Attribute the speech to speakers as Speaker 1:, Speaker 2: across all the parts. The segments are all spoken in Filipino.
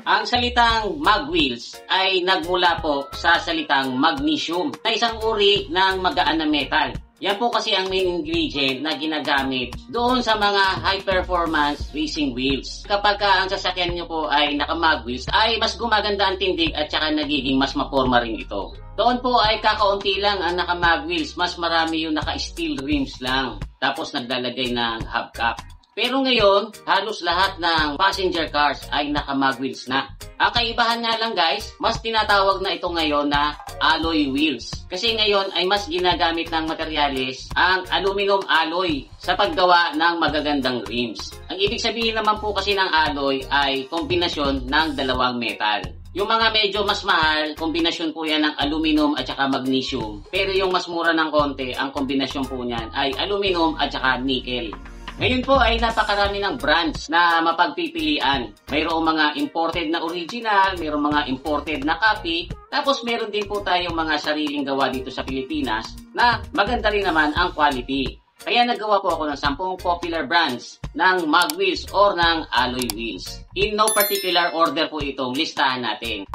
Speaker 1: Ang salitang mag wheels ay nagmula po sa salitang magnesium na isang uri ng magaan na metal. Yan po kasi ang main ingredient na ginagamit doon sa mga high-performance racing wheels. Kapag ang sasakyan nyo po ay naka-mag wheels, ay mas gumaganda ang tindig at saka nagiging mas maporma rin ito. Doon po ay kakaunti lang ang naka-mag wheels, mas marami yung naka-steel rims lang. Tapos naglalagay ng hubcap. Pero ngayon, halos lahat ng passenger cars ay naka-mag wheels na. Ang kaibahan nga lang guys, mas tinatawag na ito ngayon na alloy wheels. Kasi ngayon ay mas ginagamit ng materyales ang aluminum alloy sa paggawa ng magagandang rims. Ang ibig sabihin naman po kasi ng alloy ay kombinasyon ng dalawang metal. Yung mga medyo mas mahal, kombinasyon po yan ng aluminum at saka magnesium. Pero yung mas mura ng konti, ang kombinasyon po niyan ay aluminum at saka nickel. Ngayon po ay napakarami ng brands na mapagpipilian. Mayroong mga imported na original, mayroong mga imported na copy, tapos meron din po tayong mga sariling gawa dito sa Pilipinas na maganda rin naman ang quality. Kaya naggawa po ako ng 10 popular brands ng mag wheels or ng alloy wheels. In no particular order po itong listahan natin.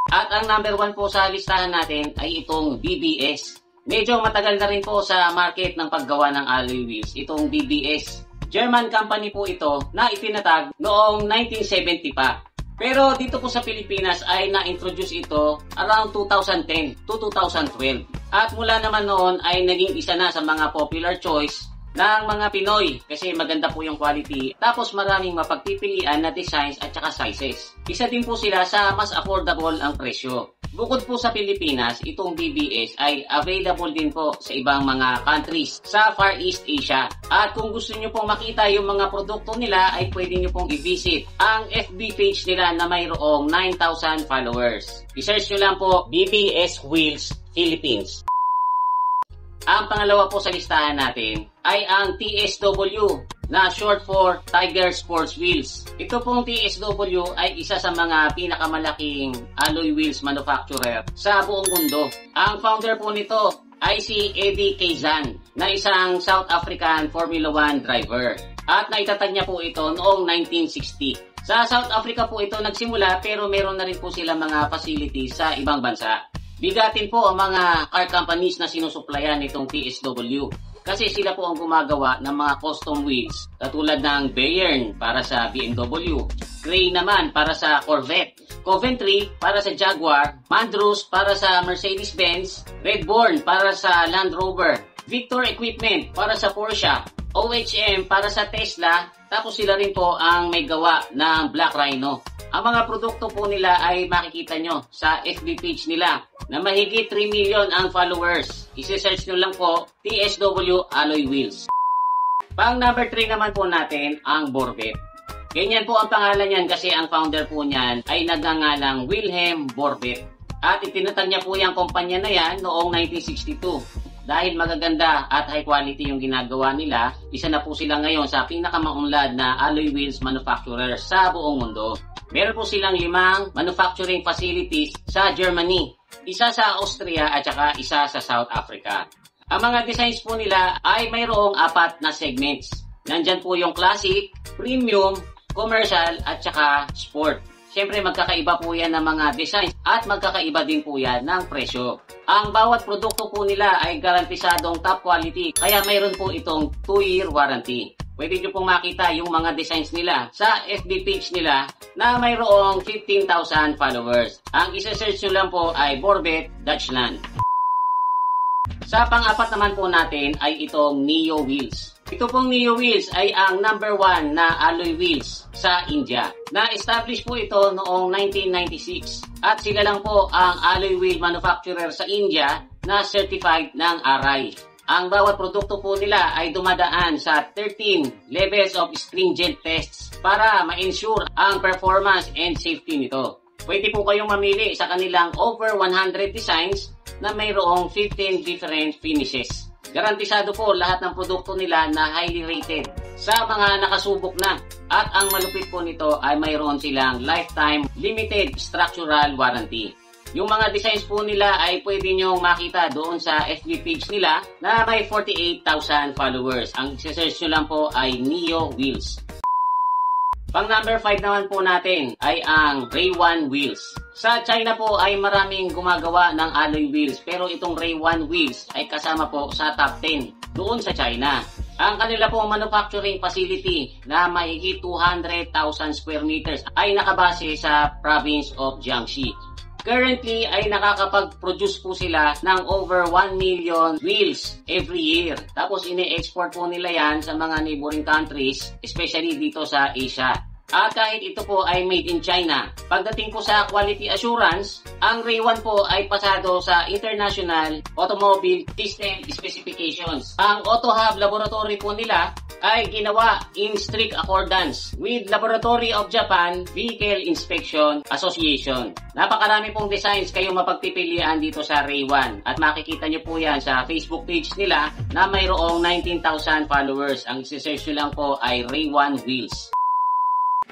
Speaker 1: At ang number 1 po sa listahan natin ay itong BBS. Medyo matagal na rin po sa market ng paggawa ng alloy wheels, itong BBS. German company po ito na itinatag noong 1970 pa. Pero dito po sa Pilipinas ay na-introduce ito around 2010 to 2012. At mula naman noon ay naging isa na sa mga popular choice ng mga Pinoy kasi maganda po yung quality. Tapos maraming mapagpipilian na designs at saka sizes. Isa din po sila sa mas affordable ang presyo. Bukod po sa Pilipinas, itong BBS ay available din po sa ibang mga countries sa Far East Asia. At kung gusto nyo pong makita yung mga produkto nila, ay pwede nyo pong i-visit ang FB page nila na mayroong 9,000 followers. I-search nyo lang po BBS Wheels Philippines. Ang pangalawa po sa listahan natin ay ang TSW na short for Tiger Sports Wheels. Ito pong TSW ay isa sa mga pinakamalaking alloy wheels manufacturer sa buong mundo. Ang founder po nito ay si Eddie Kazan na isang South African Formula 1 driver. At naitatag niya po ito noong 1960. Sa South Africa po ito nagsimula pero meron na rin po sila mga facilities sa ibang bansa. Bigatin po ang mga car companies na sinusuplayan nitong TSW. Kasi sila po ang gumagawa ng mga custom wheels katulad ng Bayern para sa BMW, Gray naman para sa Corvette, Coventry para sa Jaguar, Mandrus para sa Mercedes-Benz, Redborn para sa Land Rover, Victor Equipment para sa Porsche, OHM para sa Tesla, tapos sila rin po ang may gawa ng Black Rhino. Ang mga produkto po nila ay makikita nyo sa FB page nila na mahigit 3 million ang followers. I-search nyo lang po TSW Alloy Wheels. Pang number 3 naman po natin ang Borbet. Ganyan po ang pangalan niyan kasi ang founder po niyan ay nagngangalang Wilhelm Borbet. At itinatag niya po yung kumpanya na yan noong 1962. Dahil magaganda at high quality yung ginagawa nila, isa na po sila ngayon sa pinakamaunlad na alloy wheels manufacturer sa buong mundo. Meron po silang 5 manufacturing facilities sa Germany, isa sa Austria at saka isa sa South Africa. Ang mga designs po nila ay mayroong 4 na segments. Nandyan po yung classic, premium, commercial at saka sport. Siyempre magkakaiba po yan ng mga designs at magkakaiba din po yan ng presyo. Ang bawat produkto po nila ay garantisadong top quality kaya mayroon po itong 2-year warranty. Pwede nyo pong makita yung mga designs nila sa FB page nila na mayroong 15,000 followers. Ang isa-search nyo lang po ay Borbet Dutchland. Sa pang-apat naman po natin ay itong Neo Wheels. Ito pong Neo Wheels ay ang number 1 na alloy wheels sa India. Na-establish po ito noong 1996 at sila lang po ang alloy wheel manufacturer sa India na certified ng RI. Ang bawat produkto po nila ay dumadaan sa 13 levels of stringent tests para ma-ensure ang performance and safety nito. Pwede po kayong mamili sa kanilang over 100 designs na mayroong 15 different finishes. Garantisado po lahat ng produkto nila na highly rated sa mga nakasubok na. At ang malupit po nito ay mayroon silang lifetime limited structural warranty. Yung mga designs po nila ay pwede nyong makita doon sa FB page nila na may 48,000 followers. Ang search nyo lang po ay Neo Wheels. Pang number 5 naman po natin ay ang Ray-Wan wheels. Sa China po ay maraming gumagawa ng alloy wheels, pero itong Ray-Wan wheels ay kasama po sa top 10 doon sa China. Ang kanila pong manufacturing facility na mahigit 200,000 square meters ay nakabase sa province of Jiangxi. Currently ay nakakapag-produce po sila ng over 1 million wheels every year. Tapos ini-export po nila yan sa mga neighboring countries, especially dito sa Asia. At kahit ito po ay made in China, pagdating po sa quality assurance, ang Ray-Wan po ay pasado sa International Automobile System Specifications. Ang Auto Hub Laboratory po nila ay ginawa in strict accordance with Laboratory of Japan Vehicle Inspection Association. Napakarami pong designs kayong mapagpipilian dito sa Ray-Wan at makikita nyo po yan sa Facebook page nila na mayroong 19,000 followers. Ang isi-search nyo lang po ay Ray-Wan Wheels.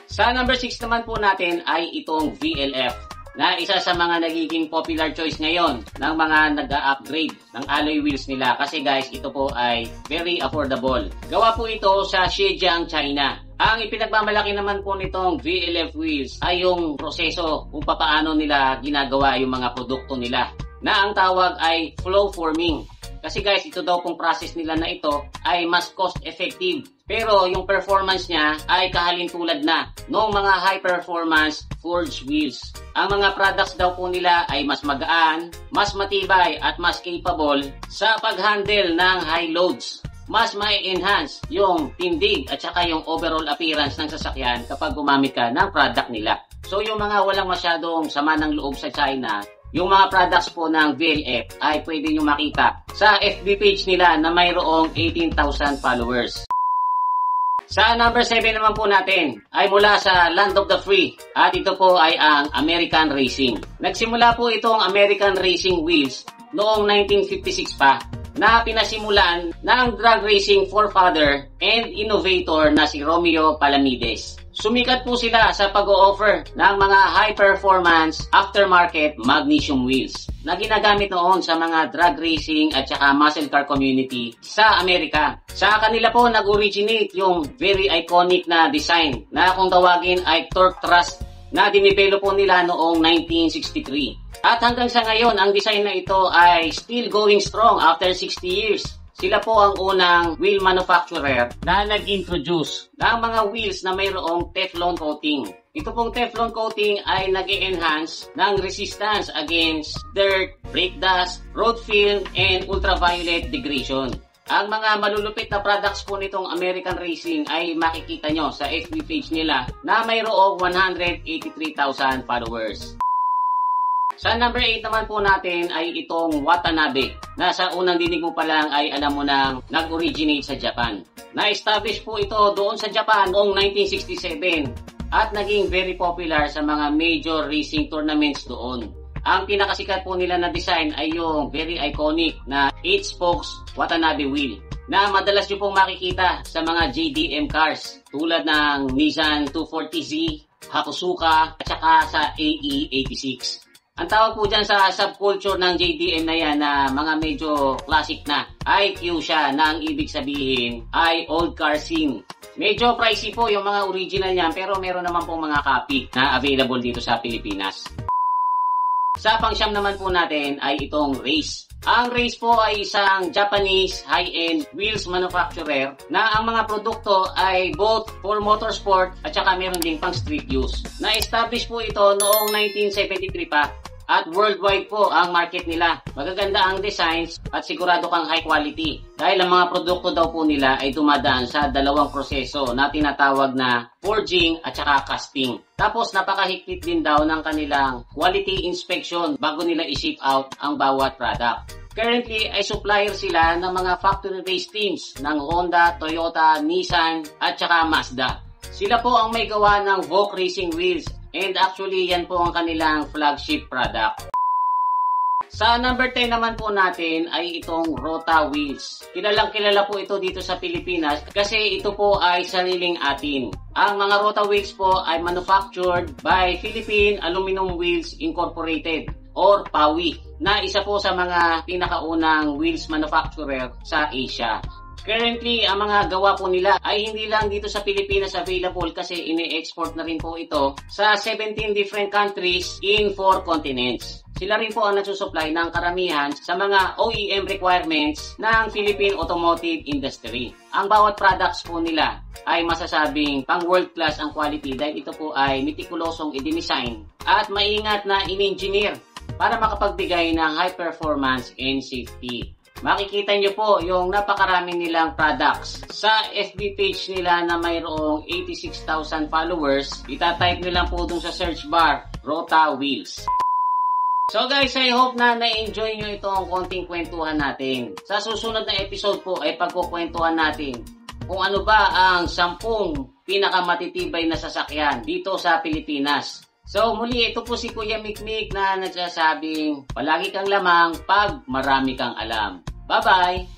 Speaker 1: Sa number 6 naman po natin ay itong VLF na isa sa mga nagiging popular choice ngayon ng mga nag-upgrade ng alloy wheels nila kasi guys, ito po ay very affordable. Gawa po ito sa Zhejiang, China. Ang ipinagmamalaki naman po nitong VLF wheels ay yung proseso kung paano nila ginagawa yung mga produkto nila na ang tawag ay flow forming. Kasi guys, ito daw pong process nila na ito ay mas cost effective. Pero yung performance niya ay kahalintulad na ng mga high performance forged wheels. Ang mga products daw po nila ay mas magaan, mas matibay at mas capable sa pag-handle ng high loads. Mas mai-enhance yung tindig at saka yung overall appearance ng sasakyan kapag gumamit ka ng product nila. So yung mga walang masyadong sama ng loob sa China, yung mga products po ng VLF ay pwede nyo makita sa FB page nila na mayroong 18,000 followers. Sa number 7 naman po natin ay mula sa Land of the Free at ito po ay ang American Racing. Nagsimula po itong American Racing Wheels noong 1956 pa na pinasimulan ng drag racing forefather and innovator na si Romeo Palamides. Sumikat po sila sa pag-o-offer ng mga high-performance aftermarket magnesium wheels na ginagamit noon sa mga drag racing at saka muscle car community sa Amerika. Sa kanila po nag-originate yung very iconic na design na kung tawagin ay torque thrust na dinibelo po nila noong 1963. At hanggang sa ngayon, ang design na ito ay still going strong after 60 years. Sila po ang unang wheel manufacturer na nag-introduce ng mga wheels na mayroong Teflon coating. Ito pong Teflon coating ay nag-enhance ng resistance against dirt, brake dust, road film, and ultraviolet degradation. Ang mga malulupit na products po nitong American Racing ay makikita nyo sa FB page nila na mayroong 183,000 followers. Sa number 8 naman po natin ay itong Watanabe na sa unang dinig mo pa lang ay alam mo nang nag-originate sa Japan. Na-establish po ito doon sa Japan noong 1967 at naging very popular sa mga major racing tournaments doon. Ang pinakasikat po nila na design ay yung very iconic na 8-spokes Watanabe wheel na madalas nyo pong makikita sa mga JDM cars tulad ng Nissan 240Z, Hakusuka at saka sa AE86. Ang tawag po dyan sa subculture ng JDM na yan na mga medyo classic na ay Q siya na ang ibig sabihin ay old car scene. Medyo pricey po yung mga original niyan pero meron naman pong mga copy na available dito sa Pilipinas. Sa pangsyam naman po natin ay itong Race. Ang Race po ay isang Japanese high-end wheels manufacturer na ang mga produkto ay both for motorsport at saka meron din pang street use. Na-establish po ito noong 1973 pa at worldwide po ang market nila. Magaganda ang designs at sigurado kang high quality dahil ang mga produkto daw po nila ay dumadaan sa dalawang proseso na tinatawag na forging at saka casting. Tapos napakahigpit din daw ng kanilang quality inspection bago nila i-ship out ang bawat product. Currently ay supplier sila ng mga factory race teams ng Honda, Toyota, Nissan at saka Mazda. Sila po ang may gawa ng Vogue Racing Wheels and actually yan po ang kanilang flagship product. Sa number 10 naman po natin ay itong Rota Wheels. Kilalang kilala po ito dito sa Pilipinas kasi ito po ay sariling atin. Ang mga Rota Wheels po ay manufactured by Philippine Aluminum Wheels Incorporated or PAWI na isa po sa mga pinakaunang wheels manufacturer sa Asia. Currently, ang mga gawa po nila ay hindi lang dito sa Pilipinas available kasi ini-export na rin po ito sa 17 different countries in 4 continents. Sila rin po ang nagsusupply ng karamihan sa mga OEM requirements ng Philippine automotive industry. Ang bawat products po nila ay masasabing pang world class ang quality dahil ito po ay meticulosong i-design at maingat na in-engineer para makapagbigay ng high performance and safety. Makikita nyo po yung napakarami nilang products. Sa FB page nila na mayroong 86,000 followers, itatype nyo lang po dun sa search bar, Rota Wheels. So guys, I hope na na-enjoy nyo itong konting kwentuhan natin. Sa susunod na episode po ay pagkukwentuhan natin kung ano ba ang 10 pinakamatitibay na sasakyan dito sa Pilipinas. So muli, ito po si Kuya Mikmik na nagsasabing palagi kang lamang pag marami kang alam. Bye-bye!